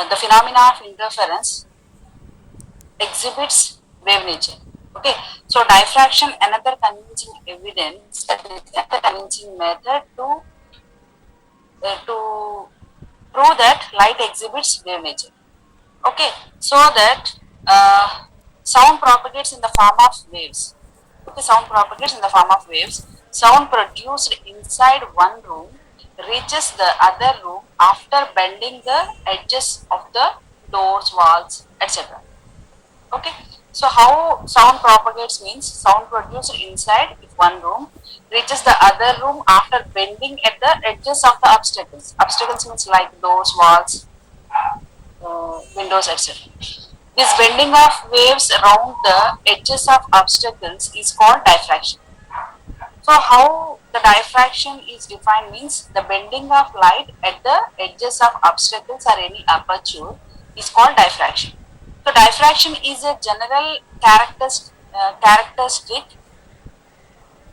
the phenomena of interference exhibits wave nature. Okay, so diffraction, another convincing evidence, that is another convincing method to prove that light exhibits wave nature. Okay, so that sound propagates in the form of waves. Okay, sound propagates in the form of waves. Sound produced inside one room reaches the other room after bending the edges of the doors, walls, etc. Okay, so how sound propagates means sound produced inside one room reaches the other room after bending at the edges of the obstacles. Obstacles means like doors, walls, windows, etc. This bending of waves around the edges of obstacles is called diffraction. So how the diffraction is defined means the bending of light at the edges of obstacles or any aperture is called diffraction. So diffraction is a general characteristic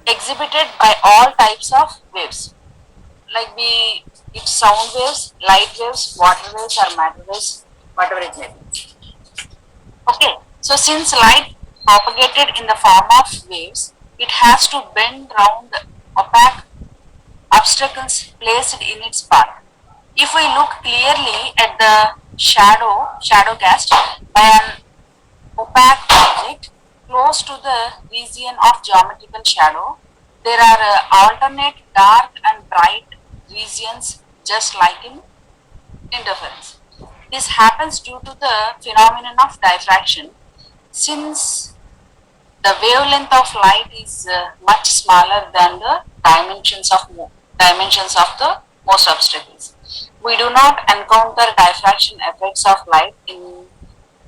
exhibited by all types of waves. Like it's sound waves, light waves, water waves or matter waves, whatever it may be. Okay, so since light propagated in the form of waves, it has to bend round opaque obstacles placed in its path. If we look clearly at the shadow cast by an opaque object close to the region of geometrical shadow, there are alternate dark and bright regions just like in interference. This happens due to the phenomenon of diffraction, since the wavelength of light is much smaller than the dimensions of the most obstacles. We do not encounter diffraction effects of light in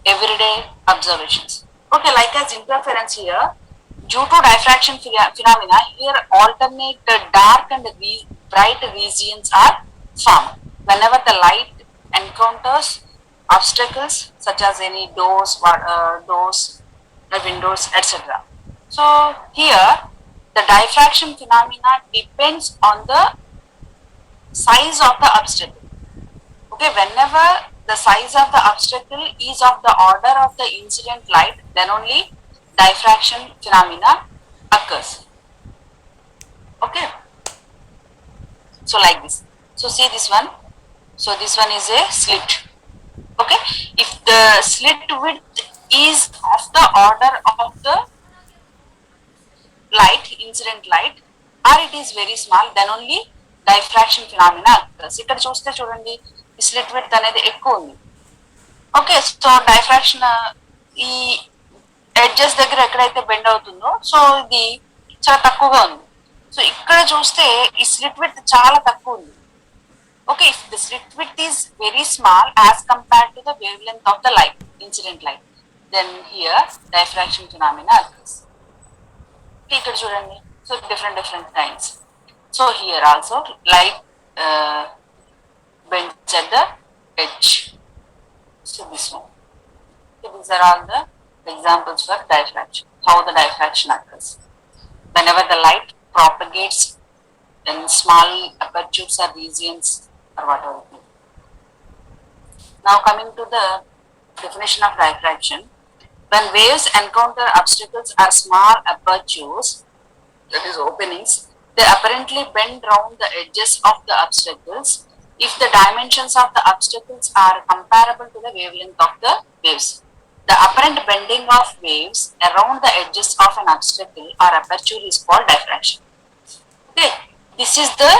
everyday observations. Okay, like as interference here, due to diffraction phenomena, here alternate dark and bright regions are formed whenever the light encounters obstacles such as any doors, windows, etc. So here the diffraction phenomena depends on the size of the obstacle. Okay, whenever the size of the obstacle is of the order of the incident light, then only diffraction phenomena occurs. Okay, so like this. So see this one. So this one is a slit. Okay, if the slit width is of the order of the light, incident light, or it is very small, then only diffraction phenomena occurs. ఇక్కడ చూస్తే చూడండి ఈ slit width అనేది ఎక్కువ ఉంది. Okay, so diffraction ఈ edges దగ్గర ఎక్కడైతే బెండ్ అవుతుందో సో ఇది చాలా తక్కువగా ఉంది. సో ఇక్కడ చూస్తే ఈ స్లిట్ విడ్త్ చాలా తక్కువ ఉంది. Okay, if the slit width is very small as compared to the wavelength of the light, incident light, then here diffraction phenomena occurs. Okay, ఇక్కడ చూడండి. So different kinds. So here also light bends at the edge. So this one. So these are all the examples for diffraction. How the diffraction occurs. Whenever the light propagates in small apertures or regions or whatever. Now coming to the definition of diffraction. When waves encounter obstacles or small apertures, that is openings, they apparently bend round the edges of the obstacles if the dimensions of the obstacles are comparable to the wavelength of the waves. The apparent bending of waves around the edges of an obstacle or aperture is called diffraction. Okay, this is the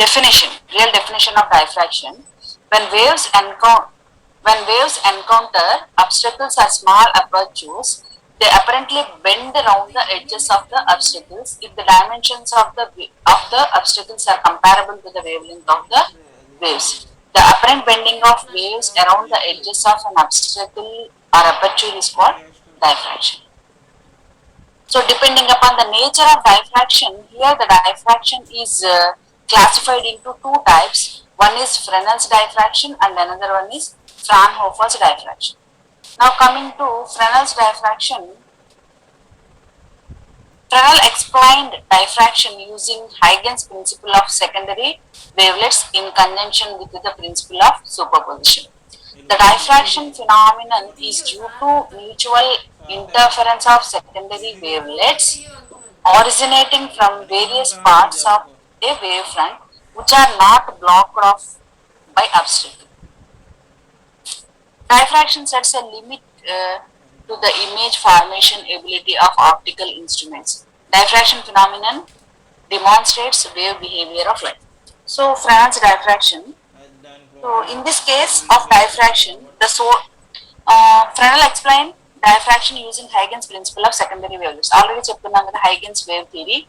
definition, real definition of diffraction. When waves encounter obstacles or small apertures, they apparently bend around the edges of the obstacles if the dimensions of the obstacles are comparable to the wavelength of the waves. The apparent bending of waves around the edges of an obstacle or aperture is called diffraction. So depending upon the nature of diffraction, here the diffraction is classified into two types. One is Fresnel's diffraction and another one is Fraunhofer's diffraction. Now coming to Fresnel's diffraction, Fresnel explained diffraction using Huygens principle of secondary wavelets in conjunction with the principle of superposition. The diffraction phenomenon is due to mutual interference of secondary wavelets originating from various parts of a wavefront which are not blocked off by obstacle. Diffraction sets a limit to the image formation ability of optical instruments. Diffraction phenomenon demonstrates wave behavior of light. So, Franz diffraction. So, in this case of diffraction, Fresnel explained diffraction using Huygens principle of secondary wavelets. Already చెప్పుకున్నాం కదా Huygens wave theory.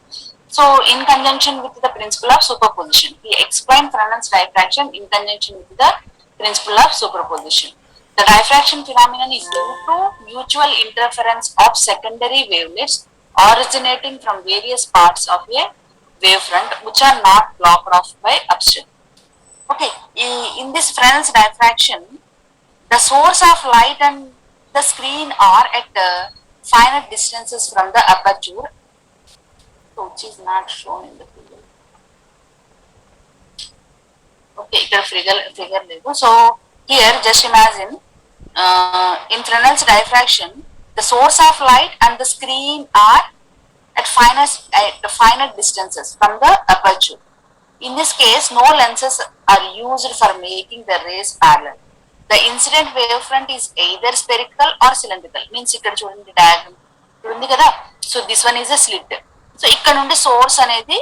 So, in conjunction with the principle of superposition, he explained Fresnel's diffraction in conjunction with the principle of superposition. The diffraction phenomenon is due to mutual interference of secondary wavelets originating from various parts of a wavefront which are not blocked off by obstacle. Okay, in this Fresnel's diffraction, the source of light and the screen are at finite distances from the aperture, which is not shown in the figure. Okay, ఇక్కడ figure లేదు. So here just imagine in Fresnel's diffraction, the source of light and the screen are at finite distances from the aperture. In this case, no lenses are used for making the rays parallel. The incident wavefront is either spherical or cylindrical. Means ఇక్కడ చూడండి diagram ఉంది కదా. So this one is a slit. So ఇక్కడ నుండి source అనేది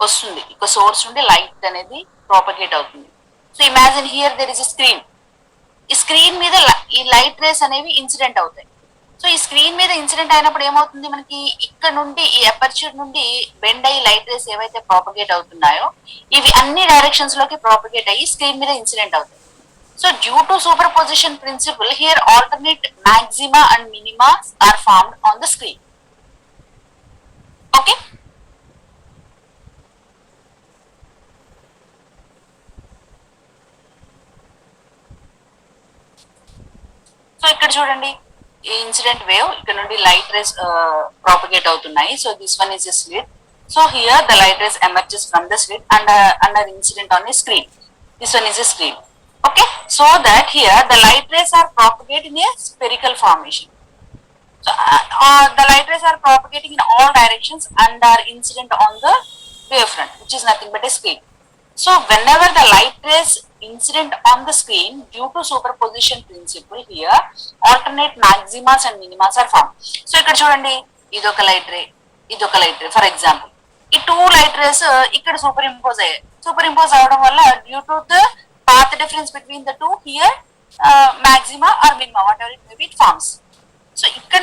వస్తుంది. ఇక్కడ source నుండి లైట్ అనేది ప్రాపగేట్ అవుతుంది. So imagine here there is a screen. ఈ స్క్రీన్ మీద ఈ లైట్ రేస్ అనేవి ఇన్సిడెంట్ అవుతాయి. సో ఈ స్క్రీన్ మీద ఇన్సిడెంట్ అయినప్పుడు ఏమవుతుంది, మనకి ఇక్కడ నుండి ఈ అపర్చర్ నుండి బెండ్ అయ్యి లైట్ రేస్ ఏవైతే ప్రాపగేట్ అవుతున్నాయో ఇవి అన్ని డైరెక్షన్స్ లోకి ప్రాపగేట్ అయ్యి స్క్రీన్ మీద ఇన్సిడెంట్ అవుతాయి. So due to superposition principle here alternate maxima and minima are formed on the screen. Okay, so ఇక్కడ చూడండి ఈ ఇన్సిడెంట్ వేవ్ ఇక్కడ నుండి లైట్ రేస్ ప్రాపగేట్ అవుతున్నాయి. So this one is a slit. So here the light rays emerges from the slit and under incident on a screen. This one is a screen. Okay, so that here the light rays are propagated in a spherical formation. So the light rays are propagating in all directions and are incident on the wavefront, which is nothing but a screen. So whenever the light rays incident on the screen, due to superposition principle here, alternate maximas and minimas are formed. So ఇక్కడ చూడండి ఇదొక light ray, ఇదొక light ray. For example ఈ two light race ఇక్కడ super impose అయ్యాయి. Super impose అవడం వల్ల due to the path difference between the two here maxima or minima whatever it may be it forms. So ఇక్కడ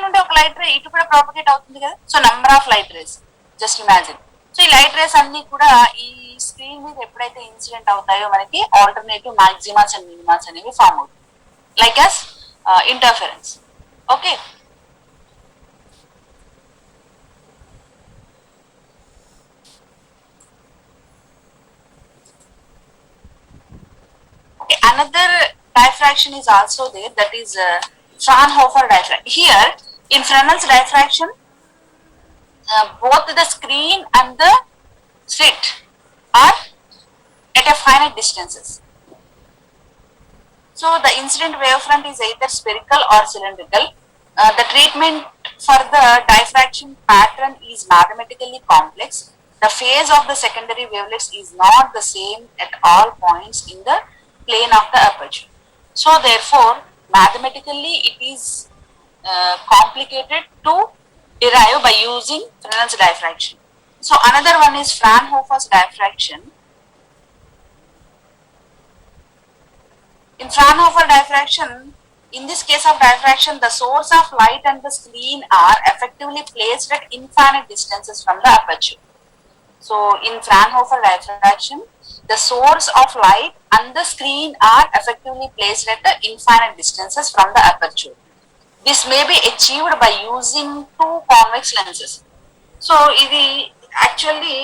నుండి ఒక light ray ఇటు కూడా ప్రాపగేట్ అవుతుంది కదా. So number of light race just imagine. So ఈ లైట్ రేస్ అన్ని కూడా ఈ స్క్రీన్ మీద ఎప్పుడైతే ఇన్సిడెంట్ అవుతాయో మనకి ఆల్టర్నేటివ్ మాక్సిమాస్ అండ్ మినిమాస్ అనేవి ఫామ్ అవుతాయి like as interference. Okay, another diffraction is also there, that is Fraunhofer diffraction. Here in Fresnel's diffraction, both the screen and the slit are at a finite distances. So the incident wavefront is either spherical or cylindrical. The treatment for the diffraction pattern is mathematically complex. The phase of the secondary wavelets is not the same at all points in the plane of the aperture. So therefore mathematically it is complicated to derive by using Fresnel's diffraction. So another one is Fraunhofer's diffraction. In Fraunhofer diffraction, in this case of diffraction, the source of light and the screen are effectively placed at infinite distances from the aperture. So in Fraunhofer diffraction, the source of light and the screen are effectively placed at the infinite distances from the aperture. This may be achieved by using two convex lenses. So ఇది actually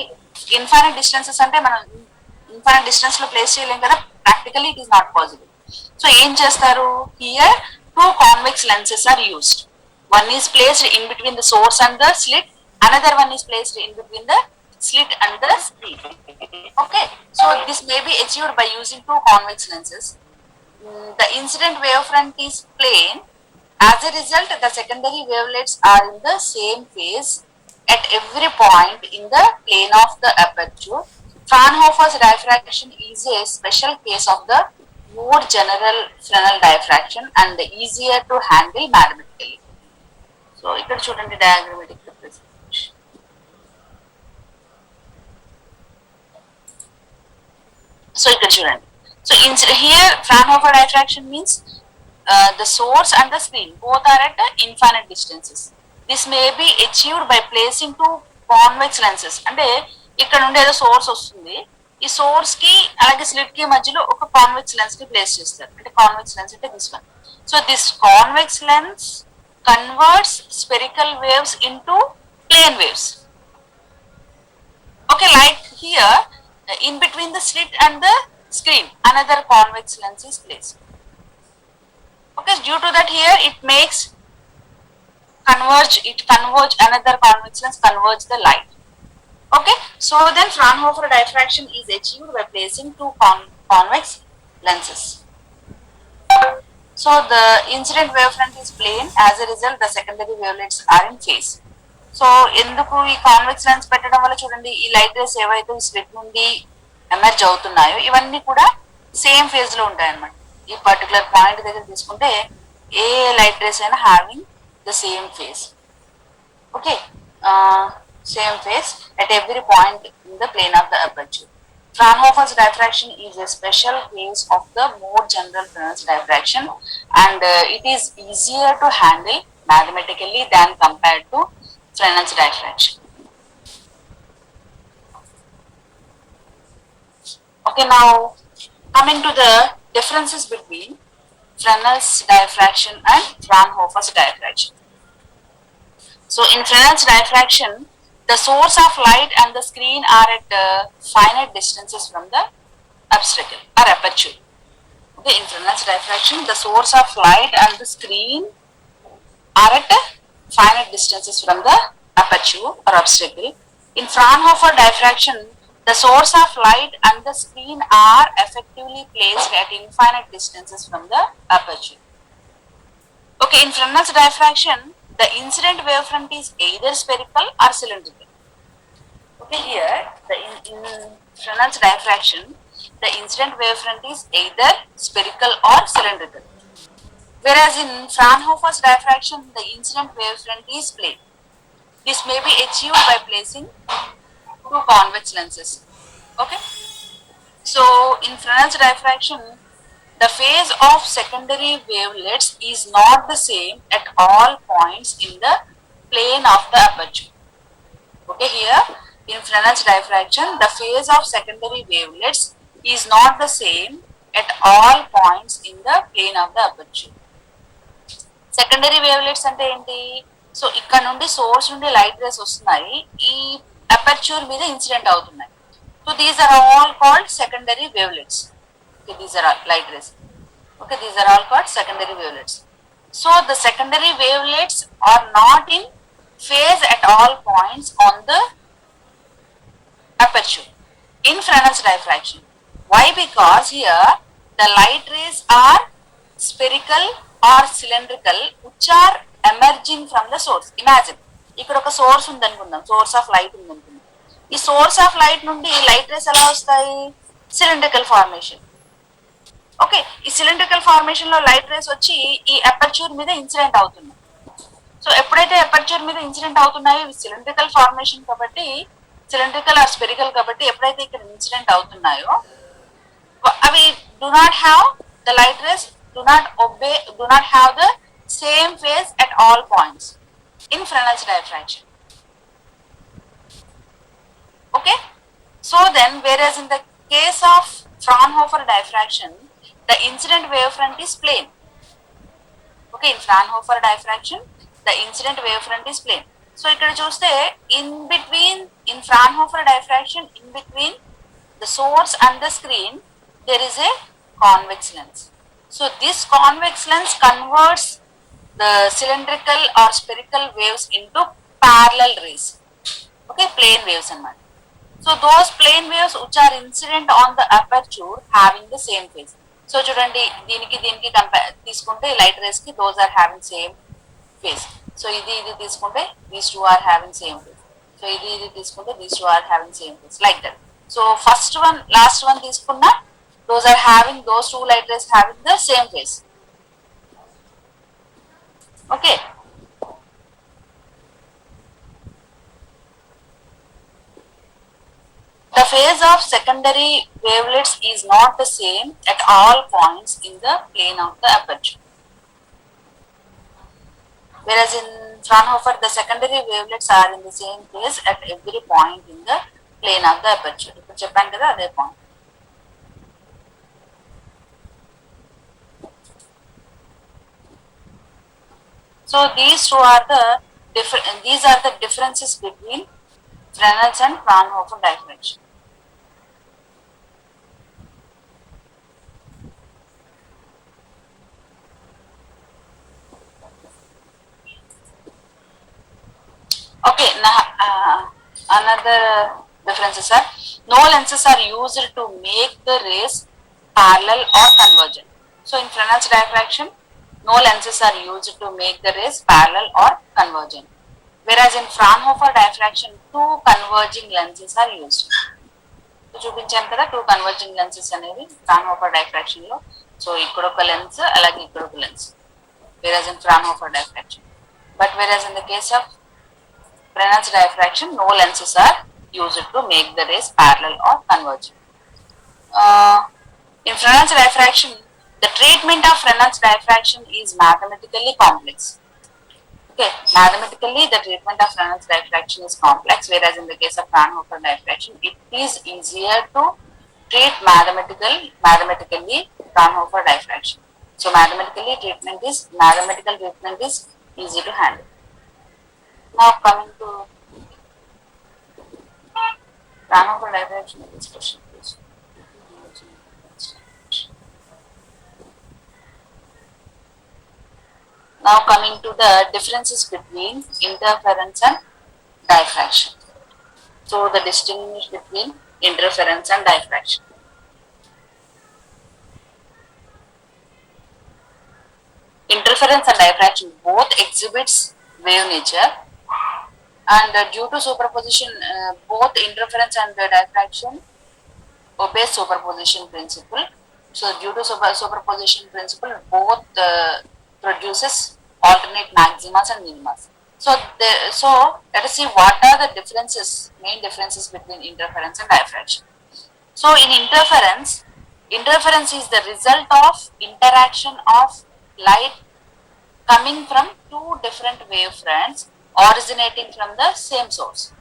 infinite distances అంటే మనం infinite distance లో place చేయలేం కదా, practically it is not possible. So ఏం చేస్తారు, here two convex lenses are used. One is placed in between the source and the slit, another one is placed in between the slit and the screen. Okay, so this may be achieved by using two convex lenses. the incident wavefront is plane. As a result, the secondary wavelets are in the same phase at every point in the plane of the aperture. Fraunhofer's diffraction is a special case of the more general Fresnel diffraction and easier to handle mathematically. So, ఇక్కడ చూడండి diagrammatic representation. So, ఇక్కడ చూడండి. So, here Fraunhofer diffraction means the source and the screen both are at infinite distances. This may be achieved by placing two convex lenses. అంటే ఇక్కడ నుండి ఏదో source వస్తుంది, ఈ సోర్స్ కి అలాగే స్లిట్ కి మధ్యలో ఒక కాన్వెక్స్ లెన్స్ ని ప్లేస్ చేస్తారు. అంటే కాన్వెక్స్ లెన్స్ అంటే this one. So this convex lens converts spherical waves into plane waves. Okay, like here in between the slit and the screen another convex lens is placed. Okay, due to that here it converge another convex lens, converge the light. Okay, so then Fraunhofer diffraction is achieved by placing two convex lenses. So the incident wavefront is plane. As a result, the secondary wavelets are in phase. So ఎందుకు ఈ convex lens పెట్టడం వల్ల చూడండి, ఈ light rays ఏవైతే slit నుండి emerge అవుతున్నాయో ఇవన్నీ కూడా సేమ్ ఫేజ్ లో ఉంటాయి అన్నమాట. ఈ పర్టికులర్ పాయింట్ దగ్గర తీసుకుంటే ఏ లైట్ రేస్ అయినా having the same phase. Okay, same phase at every point in the plane of the aperture. Fraunhofer's diffraction is a special case of the more general Fresnel's diffraction, and it is easier to handle mathematically than compared to Fresnel's diffraction. Okay, now coming to the differences between Fresnel's diffraction and Fraunhofer's diffraction. So in Fresnel's diffraction, the source of light and the screen are at finite distances from the obstacle or aperture. Okay, in Fresnel's diffraction, the source of light and the screen are at finite distances from the aperture or obstacle. In Fraunhofer diffraction, the source of light and the screen are effectively placed at infinite distances from the aperture. Okay, in Fresnel's diffraction, the incident wavefront is either spherical or cylindrical. Okay, here in Fresnel's diffraction, the incident wavefront is either spherical or cylindrical. Whereas in Fraunhofer's diffraction, the incident wavefront is plane. This may be achieved by placing two convex lenses. Okay, so in Fresnel's diffraction, the phase of secondary wavelets is not the same at all points in the plane of the aperture. Okay, here in Fresnel's diffraction, the phase of secondary wavelets is not the same at all points in the plane of the aperture. Secondary wavelets అంటే ఏంటి? So ఇక్కడ నుండి source నుండి light race వస్తున్నాయి, ఈ అపర్చూర్ మీద incident అవుతున్నాయి. So these are all called secondary wavelets. Okay, these are all light rays. Okay, these are all called secondary wavelets. So the secondary wavelets are not in phase at all points on the aperture in Fresnel's diffraction. Why? Because here the light rays are spherical or cylindrical, which are emerging from the source. Imagine ఇక్కడ ఒక source ఉంది అనుకుందాం, source of light ఉంది అనుకుందాం. ఈ source of light నుండి light race ఎలా వస్తాయి? Cylindrical formation. ఓకే, ఈ సిలిండ్రికల్ ఫార్మేషన్ లో లైట్ రేస్ వచ్చి ఈ అపర్చూర్ మీద ఇన్సిడెంట్ అవుతున్నాయి. సో ఎప్పుడైతే అపర్చూర్ మీద ఇన్సిడెంట్ అవుతున్నాయో ఇవి సిలిండ్రికల్ ఫార్మేషన్ కాబట్టి, సిలిండ్రికల్ ఆర్ స్పెరికల్ కాబట్టి ఎప్పుడైతే ఇక్కడ ఇన్సిడెంట్ అవుతున్నాయో అవి do not have the light race do not have the same phase at all points in Fresnel's diffraction. Okay, so then whereas in the case of Fraunhofer diffraction, the incident wavefront is plane. Okay, in Fraunhofer diffraction, the incident wavefront is plane. So ikkada chuste in Fraunhofer diffraction, in between the source and the screen there is a convex lens. So this convex lens converts the cylindrical or spherical waves into parallel rays. Okay, plane waves anamata. So those plane waves which are incident on the aperture having the same phase. So చూడండి, దీనికి compare తీసుకుంటే light rays కి those are having same phase. So ఇది తీసుకుంటే these two are having same phase. So ఇది తీసుకుంటే these two are having same phase, like that. So first one last one తీసుకున్నా those are having, those two light rays having the same phase. Okay. The phase of secondary wavelets is not the same at all points in the plane of the aperture. Whereas in Fraunhofer, the secondary wavelets are in the same phase at every point in the plane of the aperture. ఇప్పుడు చెప్పాను కదా అదే point. So these are the differences between Fresnel's and Fraunhofer diffraction. Okay, now another differences are no lenses are used to make the rays parallel or convergent. So in Fresnel's diffraction, no lenses are used to make the rays parallel or convergent. Whereas in Fraunhofer diffraction, two converging lenses are used. So చూపించాను కదా, two converging lenses అనేవి Fraunhofer diffraction లో. So ఇక్కడ ఒక lens, అలాగే ఇక్కడ ఒక lens. Whereas in Fraunhofer diffraction, but whereas in the case of Fresnel's diffraction, no lenses are used to make the rays parallel or convergent. In Fresnel's diffraction, the treatment of Fresnel's diffraction is mathematically complex. Okay, mathematically the treatment of Fresnel's diffraction is complex, whereas in the case of Fraunhofer diffraction, it is easier to treat mathematically Fraunhofer diffraction. So mathematical treatment is easy to handle. Now coming to Fraunhofer diffraction discussion, please. Now coming to the differences between interference and diffraction. So the distinguish between interference and diffraction. Interference and diffraction both exhibits wave nature, and due to superposition, both interference and diffraction obey superposition principle. So due to superposition principle, both produces alternate maximas and minimas. So let us see what are the main differences between interference and diffraction. So in interference is the result of interaction of light coming from two different wavefronts originating from the same source.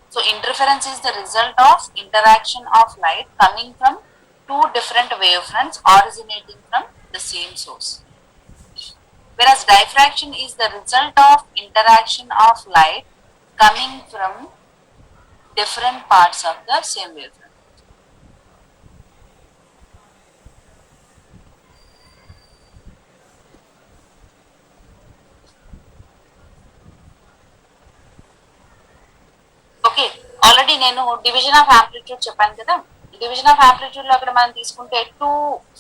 So interference is the result of interaction of light coming from two different wavefronts originating from the same source. Whereas diffraction is the result of interaction of light coming from different parts of the same wavefront. Okay, already నేను division of amplitude చెప్పాను కదా. Division of amplitude లో అక్కడ మనం తీసుకుంటే two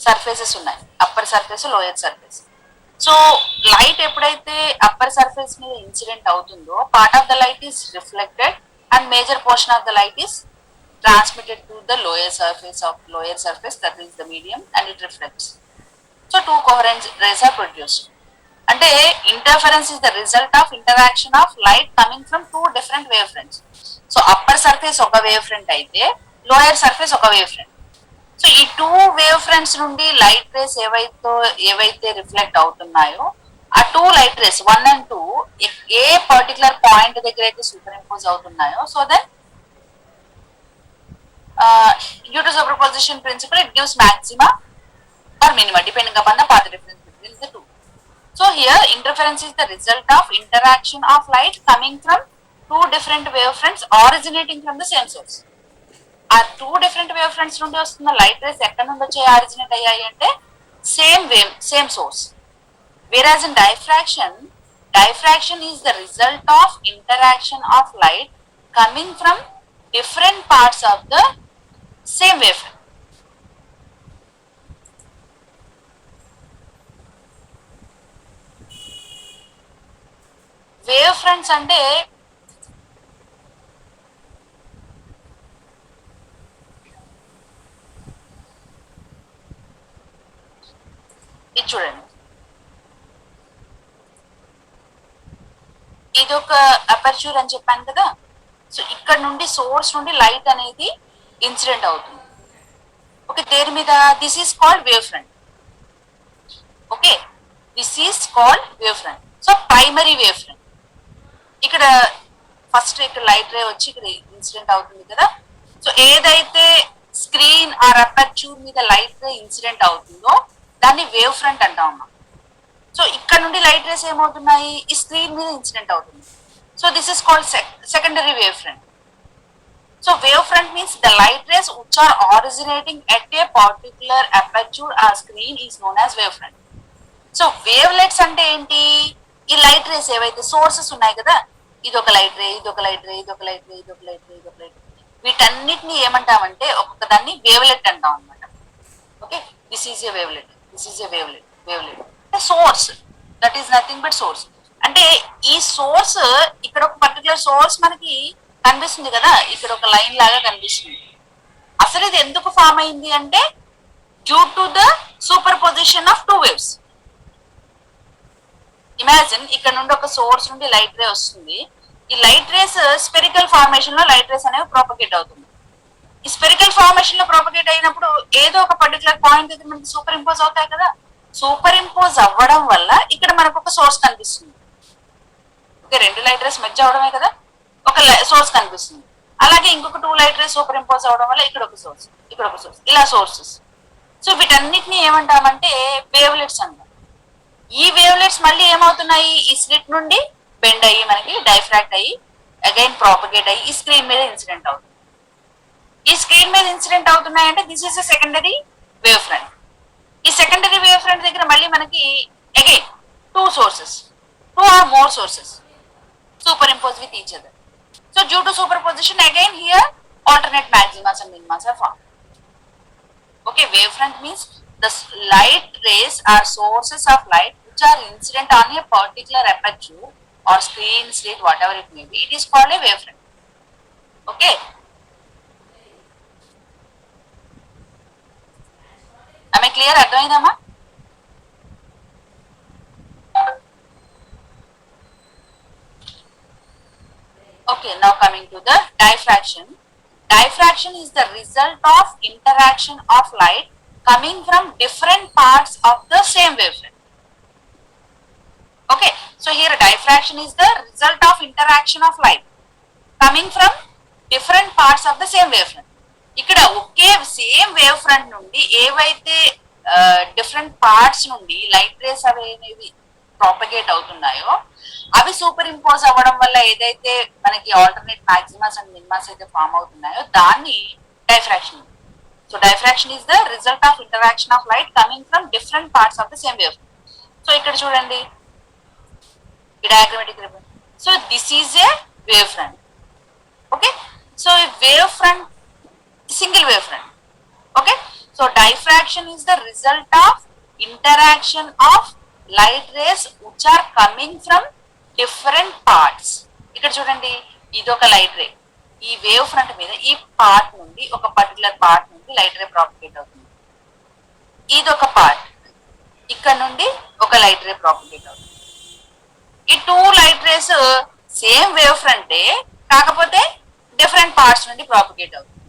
surfaces ఉన్నాయి, upper surface, lower surface. So light ఎప్పుడైతే upper surface మీద ఇన్సిడెంట్ అవుతుందో, part of the light is reflected and major portion of the light is transmitted to the lower surface, that is the medium, and it reflects. So two coherent rays are produced. అంటే interference is the result of interaction of light coming from two different wavefronts. So upper surface ఒక wave front అయితే lower surface ఒక wave front. So ఈ two wave fronts నుండి light rays ఏవైతే reflect అవుతున్నాయో, ఆ two light rays 1 and 2 a particular point దగ్గర అయితే సూపర్ ఇంపోజ్ అవుతున్నాయో, so then due to superposition principle, it gives maxima or minima depending upon the path difference between the two. So here interference is the result of interaction of light coming from two different wavefronts originating from the same source. Are two different wavefronts నుండి వస్తున్న light race ఎక్కడ నుండి వచ్చి originate అయ్యాయి అంటే same source. Whereas in diffraction is the result of interaction of light coming from different parts of the same wavefront. Wave fronts అంటే ఇది చూడండి, ఇది ఒక అపర్చూర్ అని చెప్పాను కదా. సో ఇక్కడ నుండి సోర్స్ నుండి లైట్ అనేది ఇన్సిడెంట్ అవుతుంది. ఓకే, దేని మీద? This is called wave front. Okay, this is called wave front. So primary wave front. ఇక్కడ ఫస్ట్ ఇక్కడ లైట్ రే వచ్చి ఇక్కడ ఇన్సిడెంట్ అవుతుంది కదా. సో ఏదైతే స్క్రీన్ ఆర్ అపర్చూర్ మీద లైట్ రే ఇన్సిడెంట్ అవుతుందో దాన్ని వేవ్ ఫ్రంట్ అంటాం అమ్మా. సో ఇక్కడ నుండి లైట్ రేస్ ఏమవుతున్నాయి? ఈ స్క్రీన్ మీద ఇన్సిడెంట్ అవుతుంది. So this is called secondary wave front. So wave front means the light rays which are originating at a particular aperture or screen is known as wave front. So wavelets అంటే ఏంటి? ఈ light rays ఏవైతే sources ఉన్నాయి కదా, ఇదొక light ray, ఇదొక light ray, ఇదొక light ray, ఇదొక లైట్ రే, ఇదొక లైట్ రే, వీటన్నిటిని ఏమంటామంటే ఒక్కొక్క దాన్ని వేవ్లెట్ అంటాం అనమాట. Okay, this is a wavelet, this is a wavelet. Wavelet అంటే source, that is nothing but source. అంటే ఈ సోర్స్, ఇక్కడ ఒక పర్టికులర్ సోర్స్ మనకి కనిపిస్తుంది కదా, ఇక్కడ ఒక లైన్ లాగా కనిపిస్తుంది. అసలు ఇది ఎందుకు ఫామ్ అయింది అంటే due to the super position of two waves. Imagine ఇక్కడ నుండి ఒక సోర్స్ నుండి లైట్ రే వస్తుంది. ఈ లైట్ రేస్ స్పెరికల్ ఫార్మేషన్ లో లైట్ రేస్ అనేవి ప్రాపగేట్ అవుతుంది. ఈ స్పెరికల్ ఫార్మేషన్ లో ప్రాపగేట్ అయినప్పుడు ఏదో ఒక పర్టికులర్ పాయింట్ దగ్గర మనకి సూపర్ ఇంపోజ్ అవుతాయి కదా. సూపర్ ఇంపోజ్ అవ్వడం వల్ల ఇక్కడ మనకు ఒక సోర్స్ కనిపిస్తుంది. ఓకే, రెండు లైట్ రేస్ మెర్జ్ అవడమే కదా, ఒక సోర్స్ కనిపిస్తుంది. అలాగే ఇంకొక two light race super impose అవడం వల్ల ఇక్కడ ఒక సోర్స్, ఇక్కడ ఒక సోర్స్, ఇలా సోర్సెస్. సో వీటన్నిటిని ఏమంటామంటే వేవ్లెట్స్ అంటాం. ఈ వేవ్లెట్స్ మళ్ళీ ఏమవుతున్నాయి? ఈ స్లిట్ నుండి బెండ్ అయ్యి మనకి డైఫ్రాక్ట్ అయ్యి అగైన్ ప్రాపగేట్ అయ్యి ఈ స్క్రీన్ మీద ఇన్సిడెంట్ అవుతుంది. ఈ స్క్రీన్ మీద ఇన్సిడెంట్ అవుతున్నాయంటే this is a secondary wave front. ఈ సెకండరీ వేవ్ ఫ్రంట్ దగ్గర మళ్ళీ మనకి again two sources, two or more sources superimpose with each other. So due to superposition again here alternate maximas and minimas are formed. Okay, wavefront means the light rays are sources of light which are incident on a particular aperture or screen, slit, whatever it may be. It is called a wavefront. Okay. Am I clear? అర్థమైందమ్మా? Okay, now coming to the diffraction. Diffraction is the result of interaction of light coming from different parts of the same wavelength. Okay, so here diffraction is the result of interaction of light coming from different parts of the same wavelength. ఇక్కడ ఒకే same wave front నుండి ఏవైతే different parts నుండి light race అనేవి propagate అవుతున్నాయో అవి super impose అవ్వడం వల్ల ఏదైతే మనకి ఆల్టర్నేట్ మాక్సిమాస్ అండ్ మినిమాస్ అయితే ఫామ్ అవుతున్నాయో దాన్ని diffraction. So diffraction is the result of interaction of light coming from different parts of the same wave. So ఇక్కడ చూడండి ఈ diagrammatic ribbon. So this is A wave front. Okay, so wave front single wave front. Okay, so diffraction is the result of interaction of light rays which are coming from different parts. ఇక్కడ చూడండి ఇది ఒక light ray, ఈ wave front మీద ఈ part నుండి ఒక particular part నుండి లైట్ రే ప్రాపగేట్ అవుతుంది. ఇది ఒక పార్ట్, ఇక్కడ నుండి ఒక లైట్ రే ప్రాపగేట్ అవుతుంది. ఈ two light rays same wave ఫ్రంటే కాకపోతే డిఫరెంట్ పార్ట్స్ నుండి ప్రాపగేట్ అవుతుంది.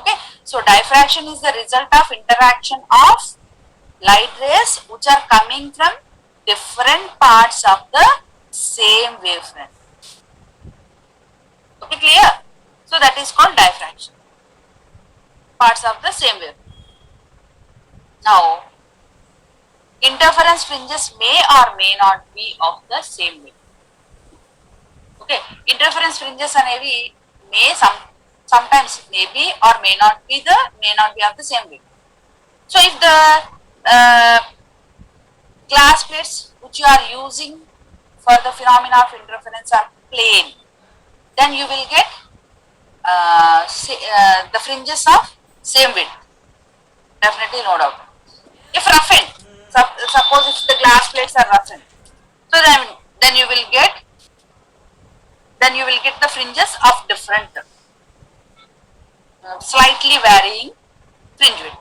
Okay, so diffraction is the result of interaction of light rays which are coming from different parts of the same wavefront. Okay, clear? So that is called diffraction. Parts of the same wave. Now, interference fringes may or may not be of the same wave. Okay, interference fringes అనేవి may sometimes may be or may not be of the same wave. So if the glass plates which you are using for the phenomena of interference are plain, then you will get the fringes of same width. Definitely, no doubt. If roughened, suppose if the glass plates are roughened, so then then you will get the fringes of different slightly varying fringe width.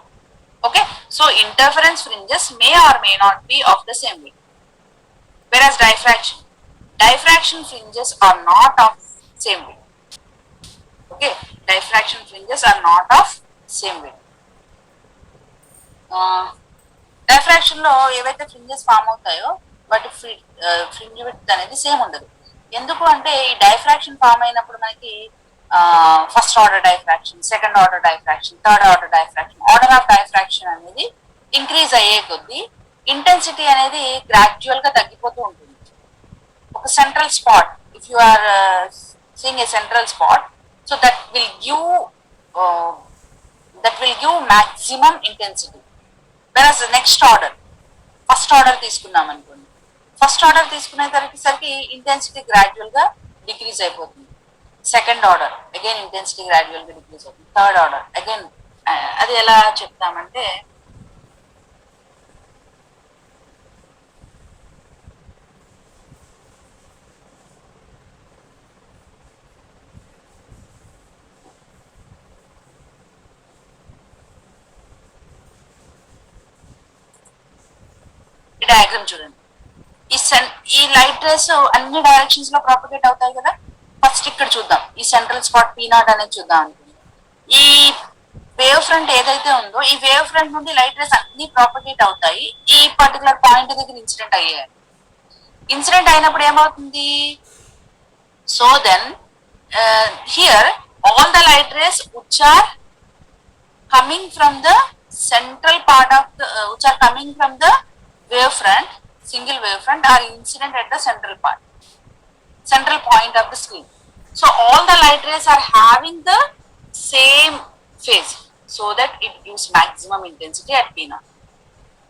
Okay, so interference fringes may or may not be of the same width, whereas diffraction fringes are not of same width. Okay, diffraction fringes are not of same width. Diffraction లో ఏవైతే fringes form అవుతాయో వాటి fringe width అనేది same ఉండదు. ఎందుకు అంటే ఈ diffraction form అయినప్పుడు మనకి first order diffraction, second order diffraction, third order diffraction, order of diffraction అనేది ఇంక్రీజ్ అయ్యే కొద్దీ ఇంటెన్సిటీ అనేది గ్రాడ్యువల్ గా తగ్గిపోతూ ఉంటుంది. ఒక central spot, if you are seeing a central spot, so that will give maximum intensity. Versus next order, first order తీసుకున్నాం అనుకోండి, ఫస్ట్ ఆర్డర్ తీసుకునేసరికి ఇంటెన్సిటీ గ్రాడ్యువల్ గా డిక్రీజ్ అయిపోతుంది. Second order again intensity gradual గా డిక్రీజ్ అవుతుంది. Third order again, అది ఎలా చెప్తామంటే డయాగ్రామ్ చూడండి. ఈ లైట్ రేస్ అన్ని డైరెక్షన్స్ లో ప్రాపగేట్ అవుతాయి కదా. ఫస్ట్ ఇక్కడ చూద్దాం, ఈ సెంట్రల్ స్పాట్ P0 అనేది చూద్దాం అనుకుంది. ఈ వేవ్ ఫ్రంట్ ఏదైతే ఉందో ఈ వేవ్ ఫ్రంట్ నుండి లైట్ రేస్ అన్ని ప్రాపగేట్ అవుతాయి. ఈ పర్టికులర్ పాయింట్ దగ్గర ఇన్సిడెంట్ అయ్యాయి. ఇన్సిడెంట్ అయినప్పుడు ఏమవుతుంది, so then here all the light rays which are coming from the central part of the which are coming from the wavefront, single wavefront, are incident at the central point of the screen. So all the light rays are having the same phase, so that it gives maximum intensity at P0.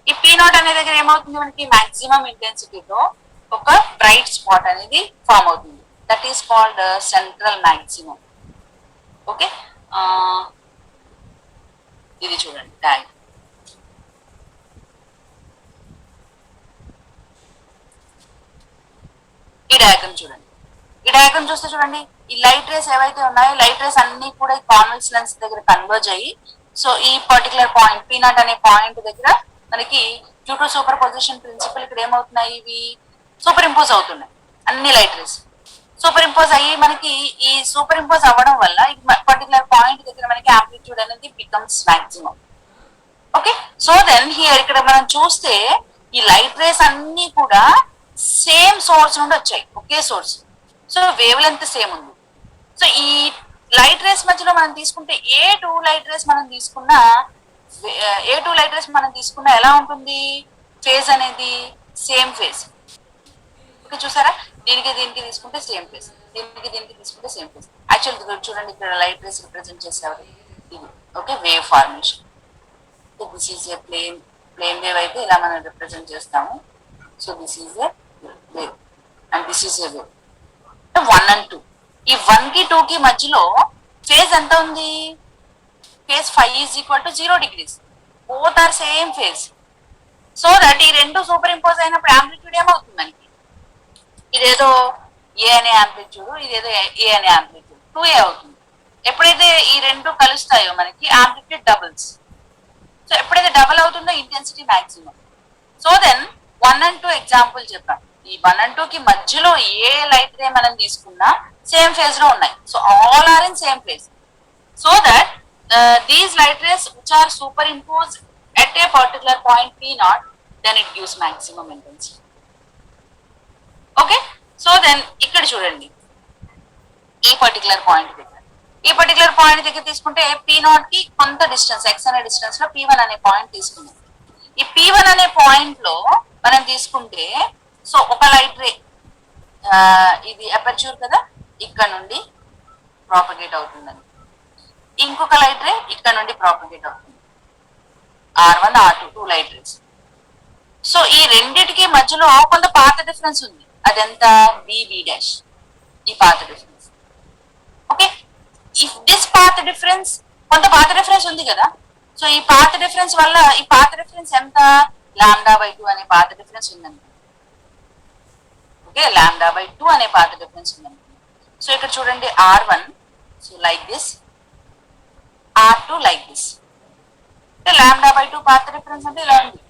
ఈ P0 అనే దగ్గర ఏమవుతుంది, మనకి maximum ఇంటెన్సిటీతో ఒక bright spot అనేది form అవుతుంది. That is called central maximum. Okay, ఇది చూడండి ట్యాగ్. ఈ డయాగ్రామ్ చూడండి. ఈ డయాగ్రామ్ చూస్తే చూడండి, ఈ లైట్ రేస్ ఏవైతే ఉన్నాయో లైట్ రేస్ అన్ని కూడా కాన్వెక్స్ లెన్స్ దగ్గర కన్వర్జ్ అయ్యి, సో ఈ పర్టికులర్ పాయింట్ P0 అనే పాయింట్ దగ్గర మనకి due to superposition principle ఇక్కడ ఏమవుతున్నాయి, ఇవి సూపర్ ఇంపోజ్ అవుతున్నాయి. అన్ని లైట్ రేస్ సూపర్ ఇంపోజ్ అయ్యి మనకి ఈ సూపర్ ఇంపోజ్ అవ్వడం వల్ల ఈ పర్టికులర్ పాయింట్ దగ్గర మనకి యాంప్లిట్యూడ్ అనేది becomes maximum. Okay, so then here ఇక్కడ మనం చూస్తే ఈ లైట్ రేస్ అన్ని కూడా సేమ్ సోర్స్ నుండి వచ్చాయి, ఒకే source. So wavelength same ఉంది. సో ఈ లైట్ రేస్ మధ్యలో మనం తీసుకుంటే ఏ టూ లైట్ రేస్ మనం తీసుకున్నా ఎలా ఉంటుంది, ఫేజ్ అనేది సేమ్ ఫేజ్. ఓకే, చూసారా, దీనికి తీసుకుంటే సేమ్ ఫేజ్, దీనికి తీసుకుంటే సేమ్ ఫేజ్. యాక్చువల్ చూడండి, ఇక్కడ లైట్ రేస్ రిప్రజెంట్ చేసేవారు ఇది. Okay, wave formation. This is a plane wave అయితే ఇలా మనం రిప్రజెంట్ చేస్తాము. So this is a wave and this is a wave. 1 and 2, ఈ 1 కి 2 కి మధ్యలో ఫేజ్ ఎంత ఉంది, phase phi is equal to 0 degrees. Both are same phase. So that ఈ రెండు సూపర్ ఇంపోజ్ అయినప్పుడు యాంప్లిట్యూడ్ ఏమవుతుంది మనకి, ఇదేదో ఏ అనే యాంప్లిట్యూడ్, ఇదేదో ఏ అనే యాంప్లిట్యూడ్ 2a అవుతుంది. ఎప్పుడైతే ఈ రెండు కలుస్తాయో మనకి యాంప్లిట్యూడ్ డబుల్స్. సో ఎప్పుడైతే డబుల్ అవుతుందో intensity maximum. So then 1 and 2 example చెప్పాం. ఈ 1 and 2 కి మధ్యలో ఏ లైట్ రే మనం తీసుకున్నా సేమ్ ఫేజ్ లో ఉన్నాయి. So all are in same phase. So that these light rays which are superimposed at a particular point P0, then it gives maximum intensity. Okay, so then ఇక్కడ చూడండి, ఈ particular point దగ్గర తీసుకుంటే P0 కి కొంత distance x అనే distance లో P1 అనే పాయింట్ తీసుకున్నాం. ఈ P1 అనే పాయింట్ లో మనం తీసుకుంటే, సో ఒక లైట్ రే ఇది అపర్చూర్ కదా, ఇక్కడ నుండి ప్రాపగేట్ అవుతుందని, ఇంకొక లైట్ రే ఇక్కడ నుండి ప్రాపగేట్ అవుతుంది. R1 R2 2 light race. So ఈ రెండిటికి మధ్యలో కొంత పాత డిఫరెన్స్ ఉంది, అదెంత BB', ఈ పాత డిఫరెన్స్. ఓకే, ఇఫ్ దిస్ పాత డిఫరెన్స్, కొంత పాత డిఫరెన్స్ ఉంది కదా. సో ఈ పాత డిఫరెన్స్ వల్ల ఈ పాత డిఫరెన్స్ ఎంత, λ/2 అనే పాత డిఫరెన్స్ ఉందండి. ఓకే, ఓకే, λ/2 అనే పాత్ డిఫరెన్స్ ఉంది. సో ఇక్కడ చూడండి R1, so like this, R2 like this. అంటే λ/2 పాత్ డిఫరెన్స్ అంటే ఇలా ఉంది.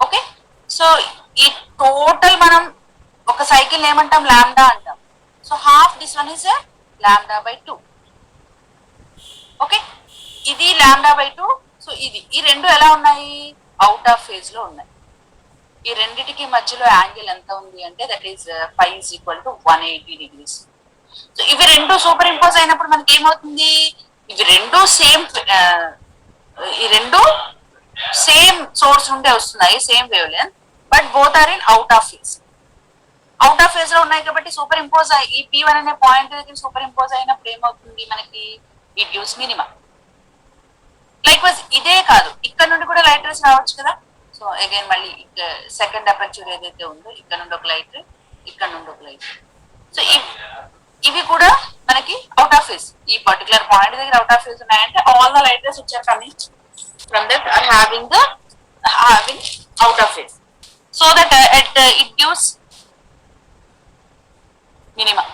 ఓకే, సో ఈ టోటల్ మనం ఒక సైకిల్ ఏమంటాం, లాంబ్డా అంటాం. So half this one is λ/2. Okay, ఇది λ/2. సో ఇది ఈ రెండు ఎలా ఉన్నాయి, అవుట్ ఆఫ్ ఫేజ్ లో ఉన్నాయి. ఈ రెండిటికి మధ్యలో యాంగిల్ ఎంత ఉంది అంటే దట్ ఈస్ φ = 180 degrees. సో ఇవి రెండు సూపర్ ఇంపోజ్ అయినప్పుడు మనకి ఏమవుతుంది, ఇవి రెండు ఈ రెండు సేమ్ సోర్స్ నుండే వస్తున్నాయి, same wavelength, but both are in out of phase. Out of phase లో ఉన్నాయి కాబట్టి సూపర్ ఇంపోజ్ ఈ P1 అనే పాయింట్ దగ్గర సూపర్ ఇంపోజ్ అయినప్పుడు ఏమవుతుంది మనకి, it gives minimum. Like wise ఇదే కాదు, ఇక్కడ నుండి కూడా లైట్ రేస్ రావచ్చు కదా. సో అగైన్ మళ్ళీ సెకండ్ అపర్చూర్ ఏదైతే ఉందో ఇక్కడ నుండి ఒక లైట్, ఇక్కడ నుండి ఒక లైట్. సో ఇవి కూడా మనకి అవుట్ ఆఫ్ ఫేజ్. ఈ పర్టికులర్ పాయింట్ దగ్గర అవుట్ ఆఫ్ ఫేజ్ ఉన్నాయంటే ఆల్ ద లైట్ రేస్ వచ్చారు from that are having out of phase, so that it gives minimum.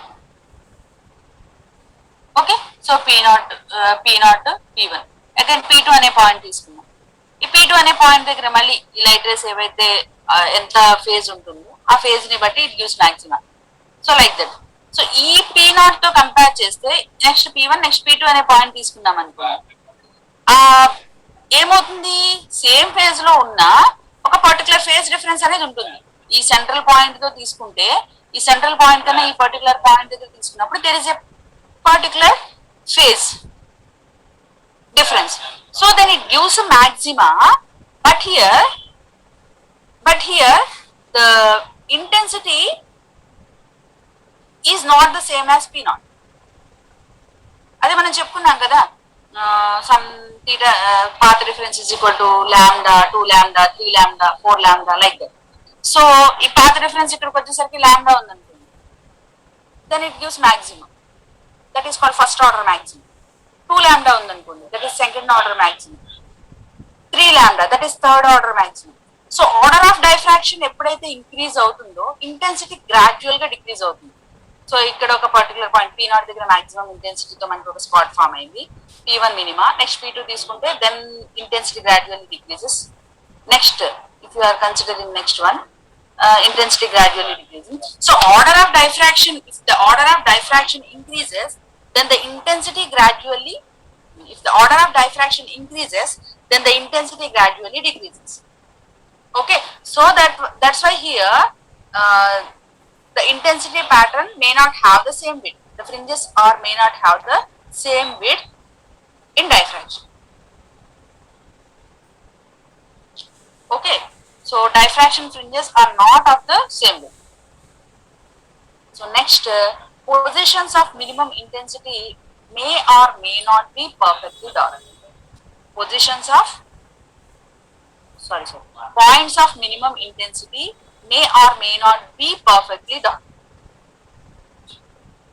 Okay, so P0 P1 again P2 అనే point తీసుకున్నాం. ఈ P2 అనే point దగ్గర మళ్ళీ ఈ లైట్ రేస్ ఏవైతే ఎంత ఫేజ్ ఉంటుందో ఆ ఫేజ్ ని బట్టి it gives maximum. So like that. So ఈ P0 తో కంపేర్ చేస్తే నెక్స్ట్ P1 నెక్స్ట్ P2 అనే పాయింట్ తీసుకున్నాం అనుకో, ఏమవుతుంది, సేమ్ ఫేజ్ లో ఉన్న ఒక పర్టికులర్ ఫేజ్ డిఫరెన్స్ అనేది ఉంటుంది. ఈ సెంట్రల్ పాయింట్ తో తీసుకుంటే ఈ సెంట్రల్ పాయింట్ కన్నా ఈ పర్టికులర్ పాయింట్ దగ్గర తీసుకున్నప్పుడు there is a particular phase difference. So then it gives maxima, but here the intensity is not the same as P0. అదే మనం చెప్పుకున్నాం కదా, some theta path difference is equal to lambda, 2 lambda, 3 lambda, 4 lambda, like that. So ఈ path difference ఇక్కడికి వచ్చేసరికి lambda ఉందనుకోండి, then it gives maximum, that is called first order maximum. 2 lambda ఉందనుకోండి, that is second order maximum. 3 lambda, that is third order maximum. So order of diffraction ఎప్పుడైతే increase అవుతుందో intensity gradual గా decrease అవుతుంది. So ఇక్కడ ఒక particular point P0 దగ్గర maximum ఇంటెన్సిటీతో మనకి ఒక స్పాట్ ఫామ్ అయింది, P1 మినిమా. నెక్స్ట్ P2 తీసుకుంటే then intensity gradually decreases. Next if you are considering next one, intensity gradually decreasing. So order of diffraction, if the order of diffraction increases, then the intensity gradually, if the order of diffraction increases, then the intensity gradually decreases. Okay, so that's why here the intensity pattern may not have the same width. The fringes may not have the same width in diffraction. Okay, so diffraction fringes are not of the same width. So next, positions of minimum intensity may or may not be perfectly dark. Positions of points of minimum intensity may or may not be perfectly dark.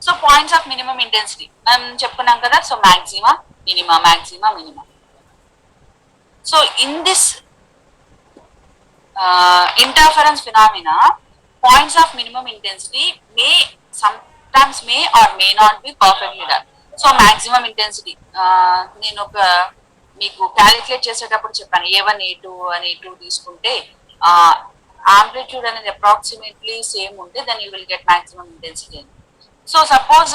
So points of minimum intensity చెప్పుకున్నాం కదా. So maxima, minima, maxima, minima. So in this interference phenomena, points of minimum intensity sometimes may or may not be perfectly dark. So maximum intensity నేను ఒక మీకు calculate చేసేటప్పుడు చెప్పాను, A1 A2 అని 2 తీసుకుంటే amplitude అనేది అప్రాక్సిమేట్లీ సేమ్ ఉంటే then you will get maximum intensity అని. సో సపోజ్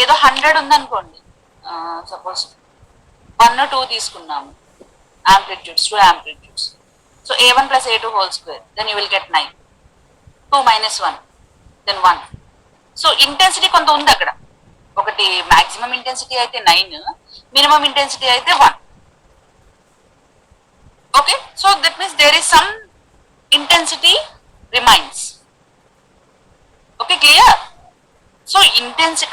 ఏదో 100 ఉందనుకోండి, సపోజ్ 1 2 తీసుకున్నాము amplitudes, 2 amplitudes. So A1 plus A2 whole square, then you will get 9. 2 minus 1, then 1. So intensity కొంత ఉంది అక్కడ. ఒకటి మాక్సిమం ఇంటెన్సిటీ అయితే 9, మినిమం ఇంటెన్సిటీ అయితే 1. Okay, so that means there is some intensity remains. Okay, clear? So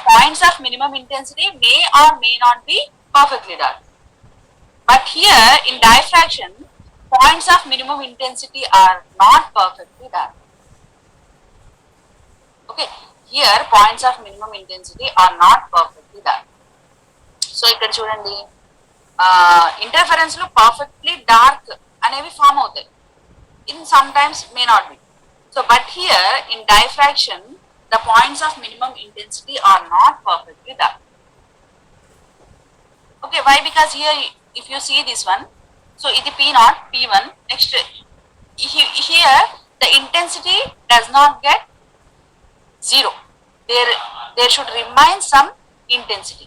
points of minimum intensity may or may not be perfectly dark, but here in diffraction points of minimum intensity are not perfectly dark. Okay, here points of minimum intensity are not perfectly dark. So ikkada chudandi, interference lo perfectly dark అనేవి form అవుతాయి. In sometimes may not be. So, but here in diffraction, the points of minimum intensity are not perfectly done. Okay, why? Because here, if you see this one, so it is P naught, P1. Next, here the intensity does not get zero. There should remain some intensity.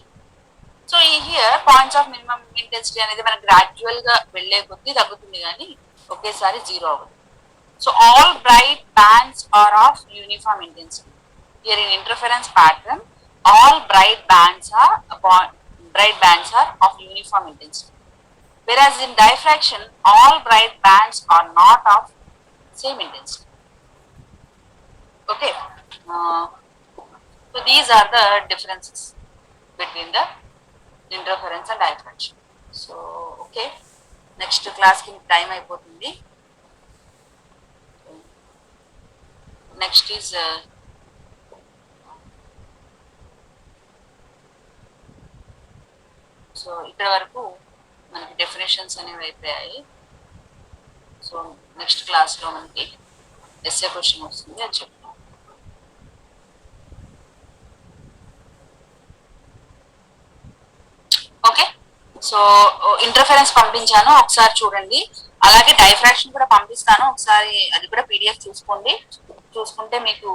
So ఈ here points of minimum intensity అనేది మనకు gradual గా వెళ్లే కొద్దీ తగ్గుతుంది కానీ ఒకేసారి zero అవ్వదు. So all bright bands are of uniform intensity. Here in interference pattern all bright bands are of uniform intensity. Whereas in diffraction, all bright bands are not of same intensity. Okay. So these are the differences between the interference and diffraction. So okay, next class ki time అయిపోతుంది. Next is so ఇక్కడ వరకు మనకి definitions అనేవి అయిపోయాయి. So next క్లాస్లో మనకి SA question వస్తుంది అని చెప్తాం. ఓకే, సో ఇంటర్ఫరెన్స్ పంపించాను, ఒకసారి చూడండి. అలాగే డైఫ్రాక్షన్ కూడా పంపిస్తాను, ఒకసారి అది కూడా పీడిఎఫ్ చూసుకోండి. చూసుకుంటే మీకు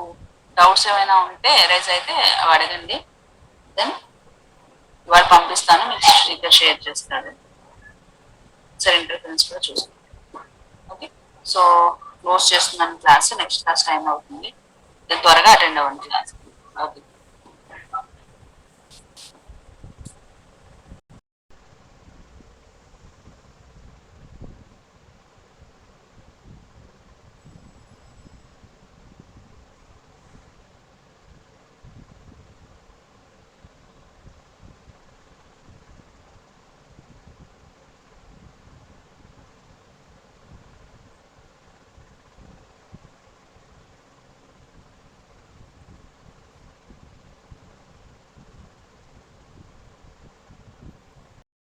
డౌట్స్ ఏమైనా ఉంటే రైజ్ అయితే అడగండి. దెన్ ఇవాళ పంపిస్తాను, మీకు స్పీకర్ షేర్ చేస్తాడు. సరే, ఇంటర్ఫరెన్స్ కూడా చూసుకోండి. ఓకే, సో క్లోజ్ చేస్తున్నాను క్లాస్. నెక్స్ట్ క్లాస్ టైం అవుతుంది, దెన్ త్వరగా అటెండ్ అవ్వండి క్లాస్. ఓకే.